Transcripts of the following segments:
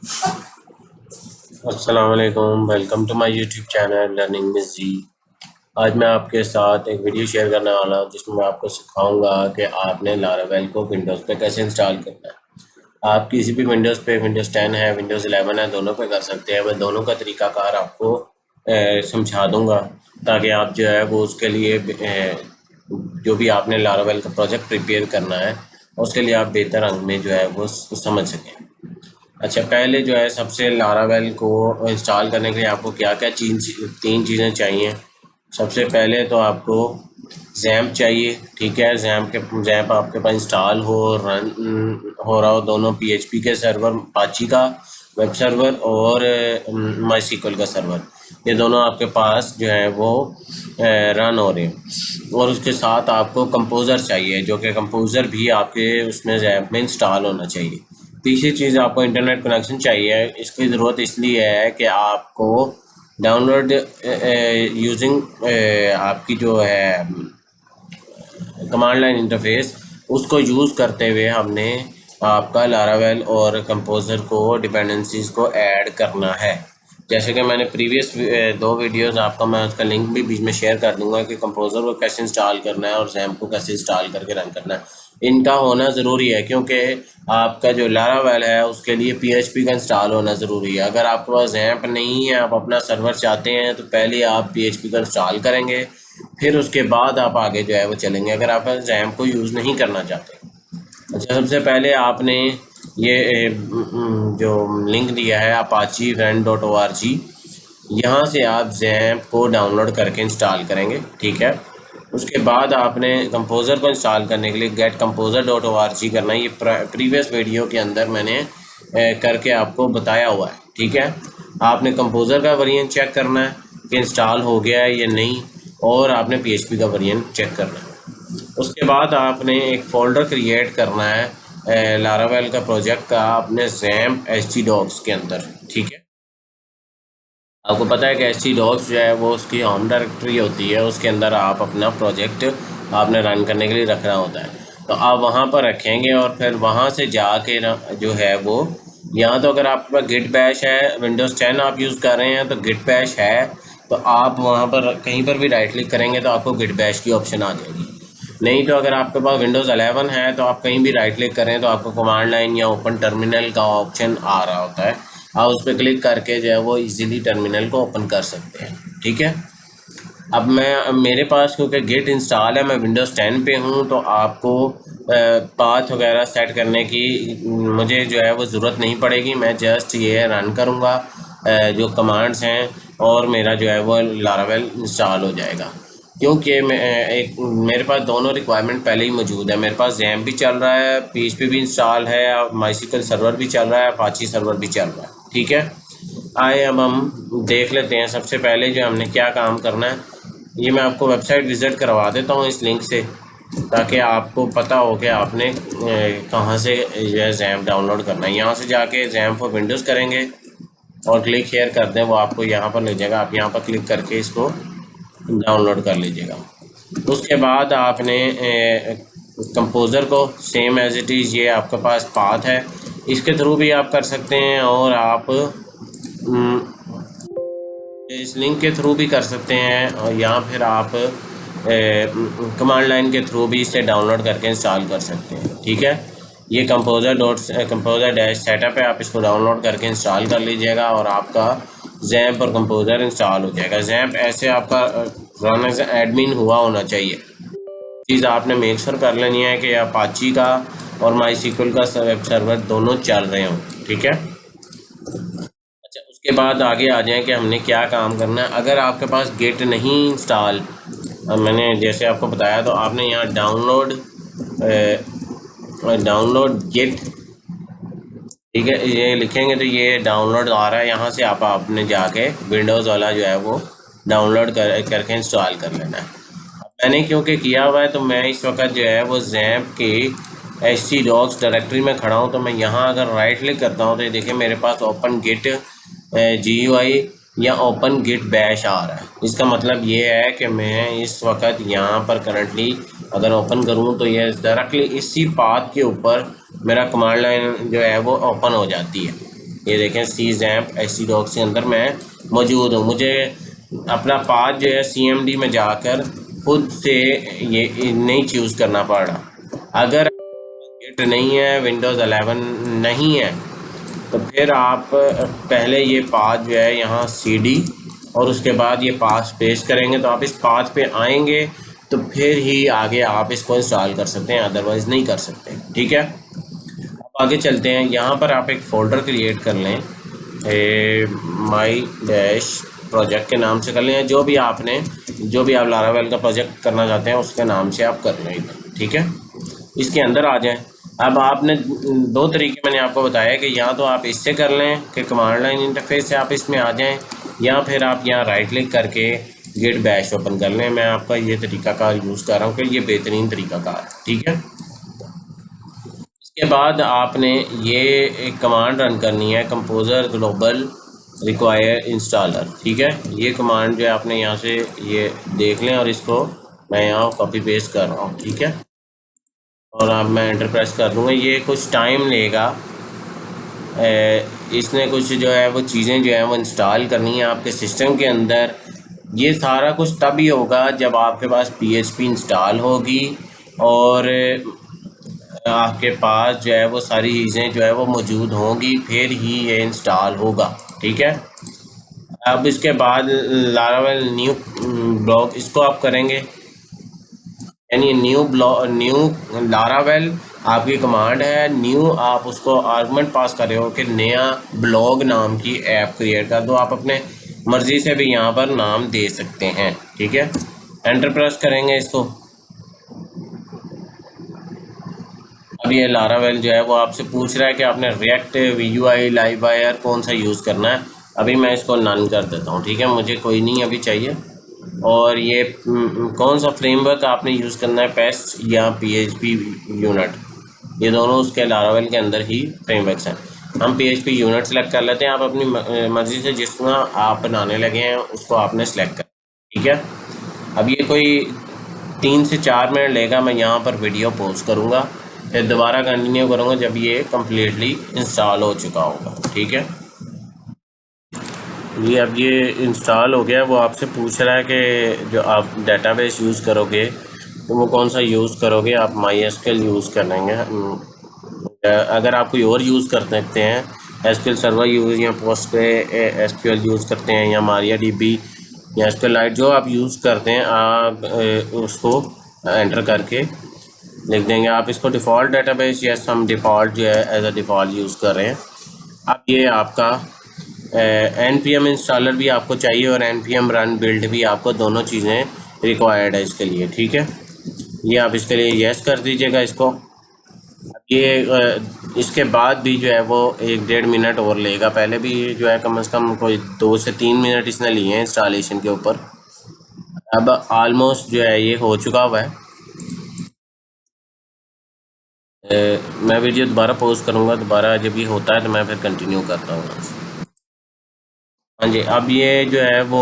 अस्सलाम वालेकुम, welcome to my YouTube channel learning with जी। आज मैं आपके साथ एक वीडियो शेयर करने वाला हूँ जिसमें मैं आपको सिखाऊंगा कि आपने लारावेल को विंडोज़ पे कैसे इंस्टॉल करना है। आप किसी भी विंडोज़ पे, विंडोज़ 10 है, विंडोज़ 11 है, दोनों पे कर सकते हैं। मैं दोनों का तरीकाकार आपको समझा दूंगा ताकि आप जो है वो उसके लिए जो भी आपने लारावेल का प्रोजेक्ट प्रिपेयर करना है उसके लिए आप बेहतर अंग में जो है वो समझ सकें। अच्छा, पहले जो है सबसे लारावेल को इंस्टॉल करने के लिए आपको क्या क्या तीन चीज़ें चाहिए। सबसे पहले तो आपको जैम्प चाहिए। ठीक है, जैम्प आपके पास इंस्टॉल हो, रन हो रहा हो, दोनों पीएचपी के सर्वर, अपाची का वेब सर्वर और माईसीक्वल का सर्वर, ये दोनों आपके पास जो है वो रन हो रहे हैं। और उसके साथ आपको कंपोज़र चाहिए, जो कि कंपोज़र भी आपके उसमें जैम्प में इंस्टॉल होना चाहिए। तीसरी चीज़, आपको इंटरनेट कनेक्शन चाहिए। इसकी ज़रूरत इसलिए है कि आपको डाउनलोड यूजिंग आपकी जो है कमांड लाइन इंटरफेस, उसको यूज़ करते हुए हमने आपका लारावेल और कंपोज़र को डिपेंडेंसीज को ऐड करना है। जैसे कि मैंने प्रीवियस दो वीडियोस, आपका मैं उसका लिंक भी बीच में शेयर कर दूंगा कि कंपोज़र को कैसे इंस्टॉल करना है और जैम्प को कैसे इंस्टॉल करके रन करना है। इनका होना ज़रूरी है क्योंकि आपका जो लारावेल है उसके लिए पीएचपी का इंस्टॉल होना ज़रूरी है। अगर आपके पास जैम्प नहीं है, आप अपना सर्वर चाहते हैं, तो पहले आप पीएचपी का इंस्टॉल करेंगे, फिर उसके बाद आप आगे जो है वो चलेंगे, अगर आप जैम्प को यूज़ नहीं करना चाहते। अच्छा, सबसे पहले आपने ये जो लिंक दिया है अपाची run.org, यहाँ से आप जैम्प को डाउनलोड करके इंस्टॉल करेंगे। ठीक है, उसके बाद आपने कंपोज़र को इंस्टॉल करने के लिए गेट composer.org करना है। ये प्रीवियस वीडियो के अंदर मैंने करके आपको बताया हुआ है। ठीक है, आपने कंपोज़र का वर्जन चेक करना है कि इंस्टॉल हो गया है या नहीं, और आपने पीएचपी का वर्जन चेक करना है। उसके बाद आपने एक फ़ोल्डर क्रिएट करना है लारावेल का प्रोजेक्ट का अपने जैम्प htdocs के अंदर। ठीक है, आपको पता है कि htdocs जो है वो उसकी होम डायरेक्टरी होती है, उसके अंदर आप अपना प्रोजेक्ट आपने रन करने के लिए रखना होता है। तो आप वहाँ पर रखेंगे और फिर वहाँ से जाके ना जो है वो, यहाँ तो अगर आपके पास गिट बैश है, विंडोज़ 10 आप यूज़ कर रहे हैं तो गिट बैश है, तो आप वहाँ पर कहीं पर भी राइट क्लिक करेंगे तो आपको गिट बैश की ऑप्शन आ जाएगी। नहीं तो अगर आपके पास विंडोज़ 11 है तो आप कहीं भी राइट क्लिक करें तो आपको कमांड लाइन या ओपन टर्मिनल का ऑप्शन आ रहा होता है। आप उस पर क्लिक करके जो है वो इजीली टर्मिनल को ओपन कर सकते हैं। ठीक है, अब मेरे पास क्योंकि गिट इंस्टॉल है, मैं विंडोज़ 10 पे हूँ, तो आपको पाथ वगैरह सेट करने की मुझे जो है वो ज़रूरत नहीं पड़ेगी। मैं जस्ट ये रन करूँगा जो कमांड्स हैं, और मेरा जो है वो लारावेल इंस्टॉल हो जाएगा। क्योंकि मेरे पास दोनों रिक्वायरमेंट पहले ही मौजूद है। मेरे पास जैम भी चल रहा है, पीएचपी भी इंस्टॉल है, माईसीक्वल सर्वर भी चल रहा है, अपाची सर्वर भी चल रहा है। ठीक है, आइए अब हम देख लेते हैं। सबसे पहले जो हमने क्या काम करना है, ये मैं आपको वेबसाइट विज़िट करवा देता हूँ इस लिंक से, ताकि आपको पता हो कि आपने कहाँ से जो है जैम डाउनलोड करना है। यहाँ से जाके जैम पर विंडोज़ करेंगे और क्लिक हेयर कर दें, वो आपको यहाँ पर ले जाएगा। आप यहाँ पर क्लिक करके इसको डाउनलोड कर लीजिएगा। उसके बाद आपने कंपोज़र को सेम एज इट इज़, ये आपके पास पाथ है, इसके थ्रू भी आप कर सकते हैं, और आप इस लिंक के थ्रू भी कर सकते हैं, और या फिर आप कमांड लाइन के थ्रू भी इसे डाउनलोड करके इंस्टॉल कर सकते हैं। ठीक है, ये कंपोज़र डैश सेटअप है, आप इसको डाउनलोड करके इंस्टॉल कर लीजिएगा और आपका जैम्प और कंपोज़र इंस्टॉल हो जाएगा। जैम्प ऐसे आपका रन एज एडमिन हुआ होना चाहिए। चीज़ आपने मेक श्योर कर लेनी है कि अपाची का और माईसीक्वल का वेब सर्वर दोनों चल रहे हों। ठीक है, अच्छा, उसके बाद आगे आ जाएं कि हमने क्या काम करना है। अगर आपके पास गिट नहीं इंस्टॉल, मैंने जैसे आपको बताया, तो आपने यहाँ डाउनलोड गिट, ठीक है, ये लिखेंगे तो ये डाउनलोड आ रहा है। यहाँ से आपने जाके विंडोज़ वाला जो है वो डाउनलोड करके इंस्टॉल कर लेना है। मैंने क्योंकि किया हुआ है तो मैं इस वक्त जो है वो जैम्प के htdocs डायरेक्टरी में खड़ा हूँ। तो मैं यहाँ अगर राइट क्लिक करता हूँ तो ये देखिए मेरे पास ओपन गिट GUI या ओपन गिट बैश आ रहा है। इसका मतलब ये है कि मैं इस वक्त यहाँ पर करंटली अगर ओपन करूँ तो ये डायरेक्टली इसी पाथ के ऊपर मेरा कमांड लाइन जो है वो ओपन हो जाती है। ये देखें सी जैम्प एसी डॉक्स के अंदर मैं मौजूद हूँ। मुझे अपना पाथ जो है CMD में जाकर खुद से ये नहीं चूज़ करना पड़ रहा। अगर गिट नहीं है, विंडोज़ 11 नहीं है, तो फिर आप पहले ये पाथ जो है यहाँ CD और उसके बाद ये पाथ पेस्ट करेंगे, तो आप इस पाथ पे आएंगे तो फिर ही आगे आप इसको इंस्टॉल कर सकते हैं, अदरवाइज़ नहीं कर सकते। ठीक है, अब आगे चलते हैं। यहाँ पर आप एक फ़ोल्डर क्रिएट कर लें, माई डैश प्रोजेक्ट के नाम से कर लें, जो भी आप लारावेल का प्रोजेक्ट करना चाहते हैं उसके नाम से आप कर लें। ठीक है, इसके अंदर आ जाएं। अब आपने दो तरीके मैंने आपको बताया कि या तो आप इससे कर लें कि कमांड लाइन इंटरफेस से आप इसमें आ जाएं, या फिर आप यहाँ राइट क्लिक करके गिट बैश ओपन कर लें। मैं आपका ये तरीकाकार यूज़ कर रहा हूँ कि ये बेहतरीन तरीकाकार है। ठीक है, इसके बाद आपने ये एक कमांड रन करनी है, कंपोज़र ग्लोबल रिक्वायर इंस्टॉलर। ठीक है, ये कमांड जो है आपने यहाँ से ये देख लें, और इसको मैं यहाँ कॉपी पेस्ट कर रहा हूँ। ठीक है, और अब मैं एंटर प्रेस कर दूँगा। ये कुछ टाइम लेगा, इसने कुछ जो है वो चीज़ें जो है वो इंस्टॉल करनी है आपके सिस्टम के अंदर। ये सारा कुछ तभी होगा जब आपके पास PHP इंस्टॉल होगी और आपके पास जो है वो सारी चीज़ें जो है वो मौजूद होंगी, फिर ही ये इंस्टॉल होगा। ठीक है, अब इसके बाद लारावेल न्यू ब्लॉक इसको आप करेंगे, यानी न्यू लारावेल आपकी कमांड है। न्यू आप उसको आर्गुमेंट पास कर रहे हो कि नया ब्लॉग नाम की ऐप क्रिएट कर दो। आप अपने मर्ज़ी से भी यहाँ पर नाम दे सकते हैं। ठीक है, एंटर प्रेस करेंगे इसको। अब ये लारावेल जो है वो आपसे पूछ रहा है कि आपने रिएक्ट, VUI, लाइव वायर कौन सा यूज़ करना है। अभी मैं इसको नन कर देता हूँ। ठीक है, मुझे कोई नहीं अभी चाहिए। और ये कौन सा फ्रेमवर्क आपने यूज़ करना है, पेस्ट या PHP यूनिट, ये दोनों उसके लारावेल के अंदर ही फ्रेमवर्क्स हैं। हम PHP यूनिट सेलेक्ट कर लेते हैं। आप अपनी मर्ज़ी से जिस तरह आप बनाने लगे हैं उसको आपने सेलेक्ट कर। ठीक है, अब ये कोई 3 से 4 मिनट लेगा। मैं यहाँ पर वीडियो पॉज करूँगा, फिर दोबारा कंटिन्यू करूँगा जब ये कम्प्लीटली इंस्टॉल हो चुका होगा। ठीक है, ये अब ये इंस्टॉल हो गया। वो आपसे पूछ रहा है कि जो आप डेटाबेस यूज़ करोगे तो वो कौन सा यूज़ करोगे। आप MySQL यूज़ कर लेंगे। अगर आप कोई और यूज़ कर सकते हैं, SQL सर्वर यूज़ या PostgreSQL यूज़ करते हैं, या MariaDB या SQLite, जो आप यूज़ करते हैं आप उसको एंटर करके लिख देंगे। आप इसको डिफ़ॉल्ट डेटाबेस, यस हम डिफ़ॉल्ट जो है एज अ डिफ़ॉल्ट यूज़ कर रहे हैं। अब ये आपका NPM इंस्टॉलर भी आपको चाहिए और NPM रन बिल्ड भी आपको, दोनों चीज़ें रिक्वायर्ड है इसके लिए। ठीक है, ये आप इसके लिए यस कर दीजिएगा इसको। ये इसके बाद भी जो है वो 1-1.5 मिनट और लेगा। पहले भी जो है कम से कम कोई 2 से 3 मिनट इसने लिए हैं इंस्टॉलेशन के ऊपर। अब ऑलमोस्ट जो है ये हो चुका हुआ है। मैं वीडियो दोबारा पोस्ट करूँगा, दोबारा जब ये होता है तो मैं फिर कंटिन्यू करता हूँ। हाँ जी, अब ये जो है वो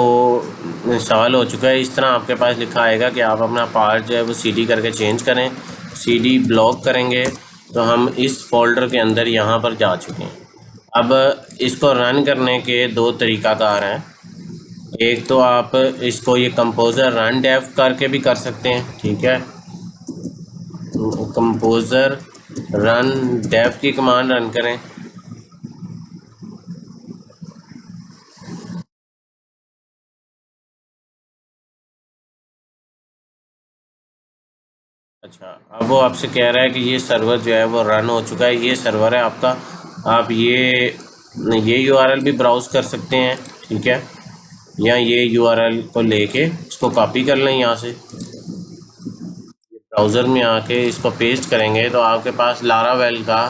इंस्टॉल हो चुका है। इस तरह आपके पास लिखा आएगा कि आप अपना पार्ट जो है वो CD करके चेंज करें। CD ब्लॉक करेंगे तो हम इस फोल्डर के अंदर यहाँ पर जा चुके हैं। अब इसको रन करने के 2 तरीकाकार हैं। एक तो आप इसको ये कंपोज़र रन डेव करके भी कर सकते हैं। ठीक है, कंपोज़र रन डेव की कमांड रन करें। अच्छा, अब वो आपसे कह रहा है कि ये सर्वर जो है वो रन हो चुका है। ये सर्वर है आपका। आप ये URL भी ब्राउज़ कर सकते हैं। ठीक है, या ये URL को लेके इसको कॉपी कर लें, यहाँ से ब्राउज़र में आके इसको पेस्ट करेंगे तो आपके पास लारावेल का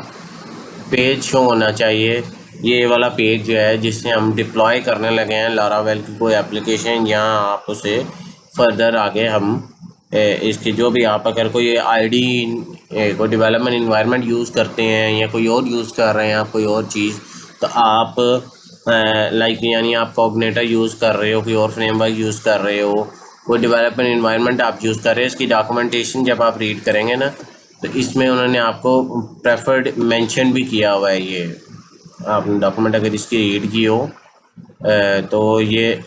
पेज शो होना चाहिए। ये वाला पेज जो है जिससे हम डिप्लॉय करने लगे हैं लारावेल की कोई एप्लीकेशन, या आप उसे फर्दर आगे हम इसकी जो भी आप अगर कोई ID कोई डेवलपमेंट इन्वायरमेंट यूज़ करते हैं या कोई और यूज़ कर रहे हैं आप कोई और चीज़, तो आप लाइक यानी आप कॉग्निटर यूज़ कर रहे हो, कोई और फ्रेमवर्क यूज़ कर रहे हो, कोई डेवलपमेंट इन्वायरमेंट आप यूज़ कर रहे हो, इसकी डॉक्यूमेंटेशन जब आप रीड करेंगे ना तो इसमें उन्होंने आपको प्रेफर्ड मेंशन भी किया हुआ है। ये आपने डॉक्यूमेंट अगर इसकी रीड की हो तो ये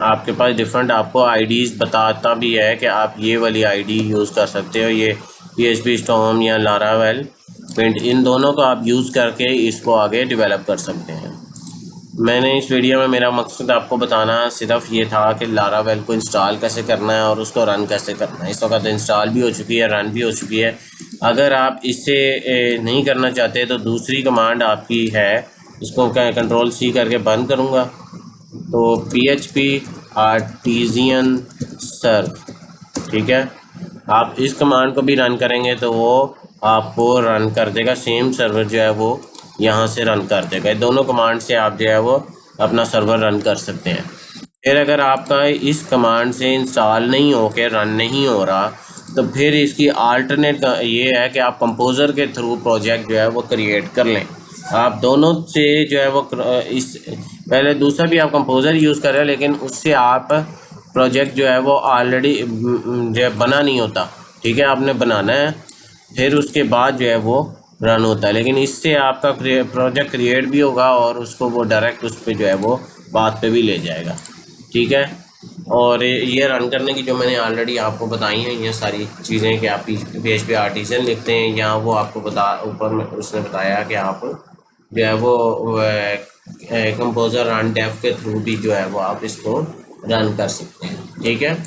आपके पास डिफरेंट आपको आईडीज़ बताता भी है कि आप ये वाली आईडी यूज़ कर सकते हो। ये PHP स्टॉर्म या लारावेल पेंट, इन दोनों को आप यूज़ करके इसको आगे डेवलप कर सकते हैं। मैंने इस वीडियो में मेरा मकसद आपको बताना सिर्फ ये था कि लारावेल को इंस्टॉल कैसे करना है और उसको रन कैसे करना है। इस वक्त इंस्टॉल भी हो चुकी है, रन भी हो चुकी है। अगर आप इससे नहीं करना चाहते तो दूसरी कमांड आपकी है, इसको Ctrl+C करके बंद करूँगा तो PHP आर्टिजियन सर्व, ठीक है। आप इस कमांड को भी रन करेंगे तो वो आपको रन कर देगा, सेम सर्वर जो है वो यहाँ से रन कर देगा। दोनों कमांड से आप जो है वो अपना सर्वर रन कर सकते हैं। फिर अगर आपका इस कमांड से इंस्टॉल नहीं हो के रन नहीं हो रहा तो फिर इसकी आल्टरनेट ये है कि आप कंपोज़र के थ्रू प्रोजेक्ट जो है वो क्रिएट कर लें। आप दोनों से जो है वो इस पहले दूसरा भी आप कंपोज़र यूज़ कर रहे हो, लेकिन उससे आप प्रोजेक्ट जो है वो ऑलरेडी जो है बना नहीं होता, ठीक है। आपने बनाना है फिर उसके बाद जो है वो रन होता है, लेकिन इससे आपका प्रोजेक्ट क्रिएट भी होगा और उसको वो डायरेक्ट उस पर जो है वो बात पे भी ले जाएगा, ठीक है। और ये रन करने की जो मैंने ऑलरेडी आपको बताई हैं ये सारी चीज़ें कि आप PHP आर्टिजन लिखते हैं या वो आपको ऊपर में उसने बताया कि आप जो है वो कंपोज़र रन डेव के थ्रू भी जो है वो आप इसको रन कर सकते हैं, ठीक है।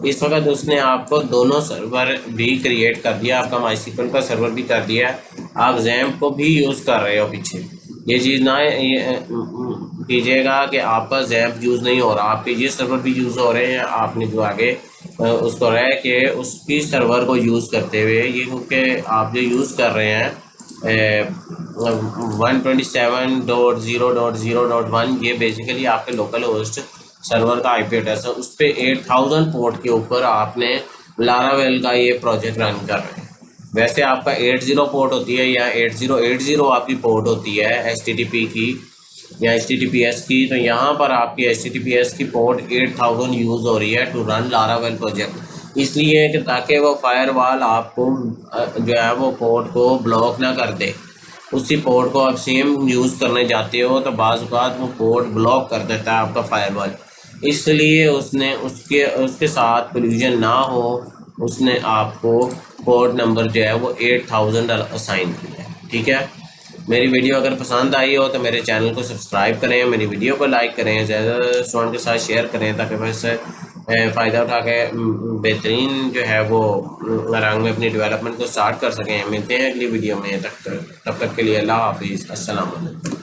इस वक्त उसने आपको दोनों सर्वर भी क्रिएट कर दिया, आपका MySQL का सर्वर भी कर दिया है, आप XAMPP को भी यूज़ कर रहे हो पीछे। ये चीज़ ना कीजिएगा कि आपका XAMPP यूज़ नहीं हो रहा, आपके ये सर्वर भी यूज़ हो रहे हैं। आपने जो आगे उसको रह के उसकी सर्वर को यूज़ करते हुए ये, क्योंकि आप जो यूज़ कर रहे हैं 127.0.0.1 ये बेसिकली आपके लोकल होस्ट सर्वर का IP एड्रेस है। उस पर 8000 पोर्ट के ऊपर आपने लारावेल का ये प्रोजेक्ट रन कर रहे हैं। वैसे आपका 80 पोर्ट होती है या 8080 आपकी पोर्ट होती है HTTP की या HTTPS की, तो यहाँ पर आपकी HTTPS की पोर्ट 8000 यूज़ हो रही है टू रन लारावेल प्रोजेक्ट। इसलिए कि ताकि वो फायरवॉल आपको जो है वो पोर्ट को ब्लॉक ना कर दे। उसी पोर्ट को आप सेम यूज़ करने जाते हो तो बाज़ औक़ात वो पोर्ट ब्लॉक कर देता है आपका फायरवॉल, इसलिए उसने उसके साथ कोलिजन ना हो उसने आपको पोर्ट नंबर जो है वो 8000 असाइन किया है, ठीक है। मेरी वीडियो अगर पसंद आई हो तो मेरे चैनल को सब्सक्राइब करें, मेरी वीडियो को लाइक करें, ज़्यादा स्टूडेंट के साथ शेयर करें ताकि वह इससे फ़ायदा उठा के बेहतरीन जो है वो रंग में अपनी डेवलपमेंट को स्टार्ट कर सकें। मिलते हैं अगली वीडियो में, तब तक के लिए अल्लाह हाफिज़, अस्सलाम वालेकुम।